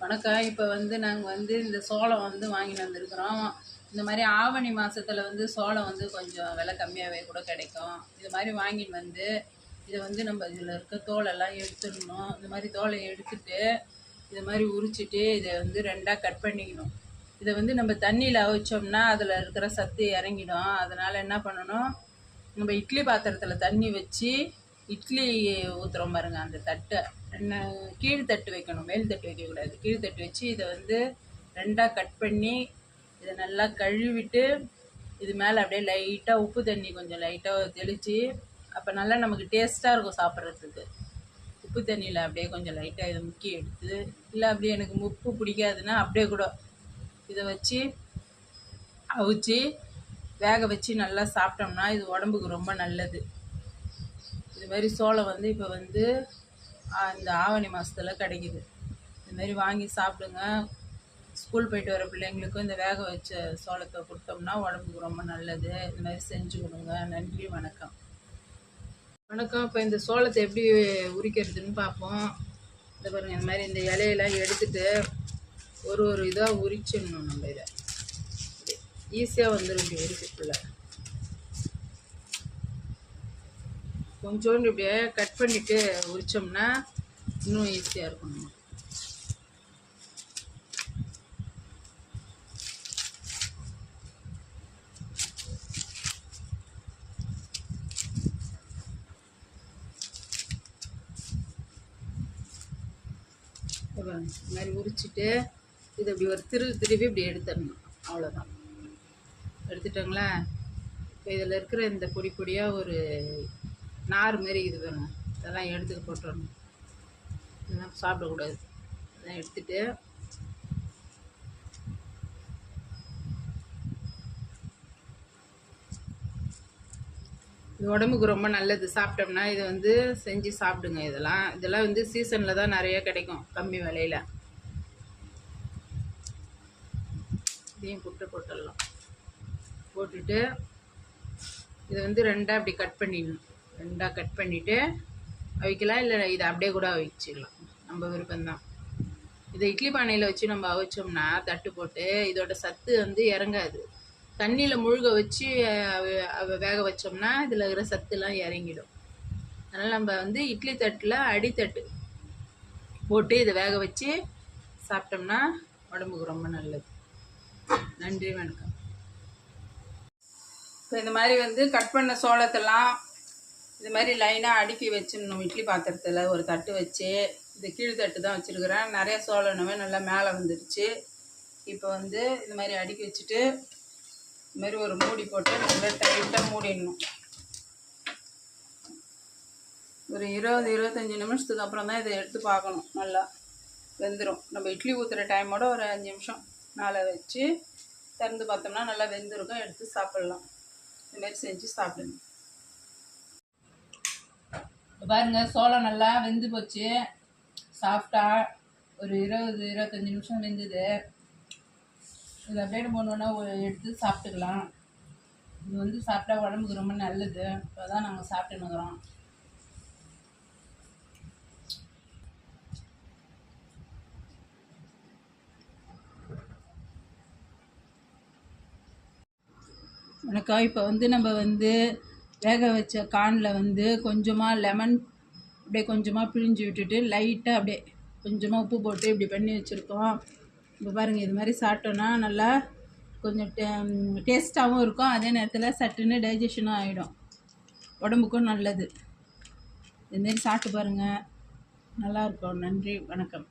வணக்கம். இப்போ நாங்கள் இந்த சோளம் வாங்கிட்டு வந்திருக்கிறோம். இந்த மாதிரி ஆவணி மாதத்தில் சோளம் கொஞ்சம் விலை கம்மியாகவே கூட கிடைக்கும். இது மாதிரி வாங்கிட்டு இதை நம்ம இதில் இருக்க தோலெல்லாம் எடுத்துடணும். இந்த மாதிரி தோலை எடுத்துட்டு இது மாதிரி உரிச்சிட்டு இதை ரெண்டாக கட் பண்ணிக்கணும். இதை நம்ம தண்ணியில் அவிச்சோம்னா அதில் இருக்கிற சத்து இறங்கிடும். அதனால் என்ன பண்ணணும், நம்ம இட்லி பாத்திரத்தில் தண்ணி வச்சு இட்லி ஊற்றுறோம் பாருங்கள், அந்த தட்டை கீழ் தட்டு வைக்கணும், மேல் தட்டு வைக்கக்கூடாது. கீழ் தட்டு வச்சு இதை ரெண்டாக கட் பண்ணி இதை நல்லா கழுவிட்டு இது மேலே அப்படியே லைட்டாக உப்பு தண்ணி கொஞ்சம் லைட்டாக தெளித்து, அப்போ நல்லா நமக்கு டேஸ்ட்டாக இருக்கும் சாப்பிட்றதுக்கு. உப்பு தண்ணியில் அப்படியே கொஞ்சம் லைட்டாக இதை முக்கி எடுத்து, இல்லை அப்படியே எனக்கு உப்பு பிடிக்காதுன்னா அப்படியே கூட இதை வச்சு அவிச்சு வேக வச்சு நல்லா சாப்பிட்டோம்னா இது உடம்புக்கு ரொம்ப நல்லது. இது மாதிரி சோளம் இப்போ இந்த ஆவணி மாதத்தில் கிடைக்கிது. இதுமாரி வாங்கி சாப்பிடுங்க. ஸ்கூல் போயிட்டு வர பிள்ளைங்களுக்கும் இந்த வேக வச்ச சோளத்தை கொடுத்தோம்னா உடம்புக்கு ரொம்ப நல்லது. இது மாதிரி செஞ்சு கொடுங்க. நன்றி, வணக்கம். வணக்கம். இப்போ இந்த சோளத்தை எப்படி உரிக்கிறதுன்னு பார்ப்போம். இந்த பாருங்கள், இந்த மாதிரி இந்த இலையெல்லாம் எடுத்துட்டு ஒரு இதாக உரிச்சிடணும். நம்ம இதை ஈஸியாக வந்துடும் இப்படி உரிக்கிறதுக்குள்ள. கொஞ்சோண்டு இப்படியே கட் பண்ணிவிட்டு உரித்தோம்னா இன்னும் ஈஸியாக இருக்கும். இந்த மாதிரி உரிச்சிட்டு இதை இப்படி ஒரு திருவி இப்படி எடுத்துடணும். அவ்வளோதான். எடுத்துட்டோங்களா? இப்போ இதில் இருக்கிற இந்த பொடி பொடியாக ஒரு நார் மாரி இது வேணும். இதெல்லாம் எடுத்துக்க போட்டுடணும். இதெல்லாம் சாப்பிடக்கூடாது. இதெல்லாம் எடுத்துட்டு இது உடம்புக்கு ரொம்ப நல்லது. சாப்பிட்டோம்னா இதை செஞ்சு சாப்பிடுங்க. இதெல்லாம் சீசனில் தான் நிறைய கிடைக்கும், கம்மி விலையில். இதையும் போட்டுடலாம். போட்டுட்டு இதை ரெண்டாக அப்படி கட் பண்ணிடணும். ரெண்டாக கட் பண்ணிவிட்டு அவிக்கலாம், இல்லை இதை அப்படியே கூட அவிச்சிடலாம், நம்ம விருப்பம்தான். இதை இட்லி பானையில் வச்சு நம்ம அவிச்சோம்னா தட்டு போட்டு இதோட சத்து இறங்காது. தண்ணியில் முழுக வச்சு வேக வச்சோம்னா இதில் இருக்கிற சத்துலாம் இறங்கிடும். அதனால் நம்ம இட்லி தட்டில் அடித்தட்டு போட்டு இதை வேக வச்சு சாப்பிட்டோம்னா உடம்புக்கு ரொம்ப நல்லது. நன்றி, வணக்கம். இப்போ இந்த மாதிரி கட் பண்ண சோளத்தெல்லாம் இது மாதிரி லைனாக அடுக்கி வச்சிடணும். இட்லி பாத்திரத்தில் ஒரு தட்டு வச்சு, இது கீழ் தட்டு தான் வச்சுருக்கிறேன். நிறைய சோளனவே நல்லா மேலே வந்துடுச்சு. இப்போ இது மாதிரி அடுக்கி வச்சுட்டு இது மாதிரி ஒரு மூடி போட்டு நல்லா டைட்டாக மூடிடணும். ஒரு 20-25 நிமிஷத்துக்கு அப்புறம் தான் இதை எடுத்து பார்க்கணும். நல்லா வெந்துடும். நம்ம இட்லி ஊற்றுற டைமோட ஒரு 5 நிமிஷம் மேலே வச்சு திறந்து பார்த்தோம்னா நல்லா வெந்திருக்கும். எடுத்து சாப்பிட்லாம். இதுமாரி செஞ்சு சாப்பிடுங்க. பாருங்க, சோளம் நல்லா வெந்து போச்சு. சாஃப்டாக ஒரு 20-25 நிமிஷம் வெந்துது. இது அப்படியே போனோன்னா எடுத்து சாப்பிட்டுக்கலாம். இது சாப்பிட்டா உடம்புக்கு ரொம்ப நல்லது. இப்போ தான் நாங்கள் சாப்பிட்டுன்னுக்குறோம். வணக்கம். இப்போ நம்ம வேக வச்ச கார்னில் கொஞ்சமாக லெமன் அப்படியே கொஞ்சமாக பிழிஞ்சு விட்டுட்டு லைட்டாக அப்படியே கொஞ்சமாக உப்பு போட்டு இப்படி பண்ணி வச்சுருக்கோம். இப்போ பாருங்கள், இது மாதிரி சாப்பிட்டோன்னா நல்லா கொஞ்சம் டேஸ்ட்டாகவும் இருக்கும். அதே நேரத்தில் சட்டுன்னு டைஜஷனும் ஆகிடும். உடம்புக்கும் நல்லது. இதுமாரி சாப்பிட்டு பாருங்கள், நல்லாயிருக்கும். நன்றி, வணக்கம்.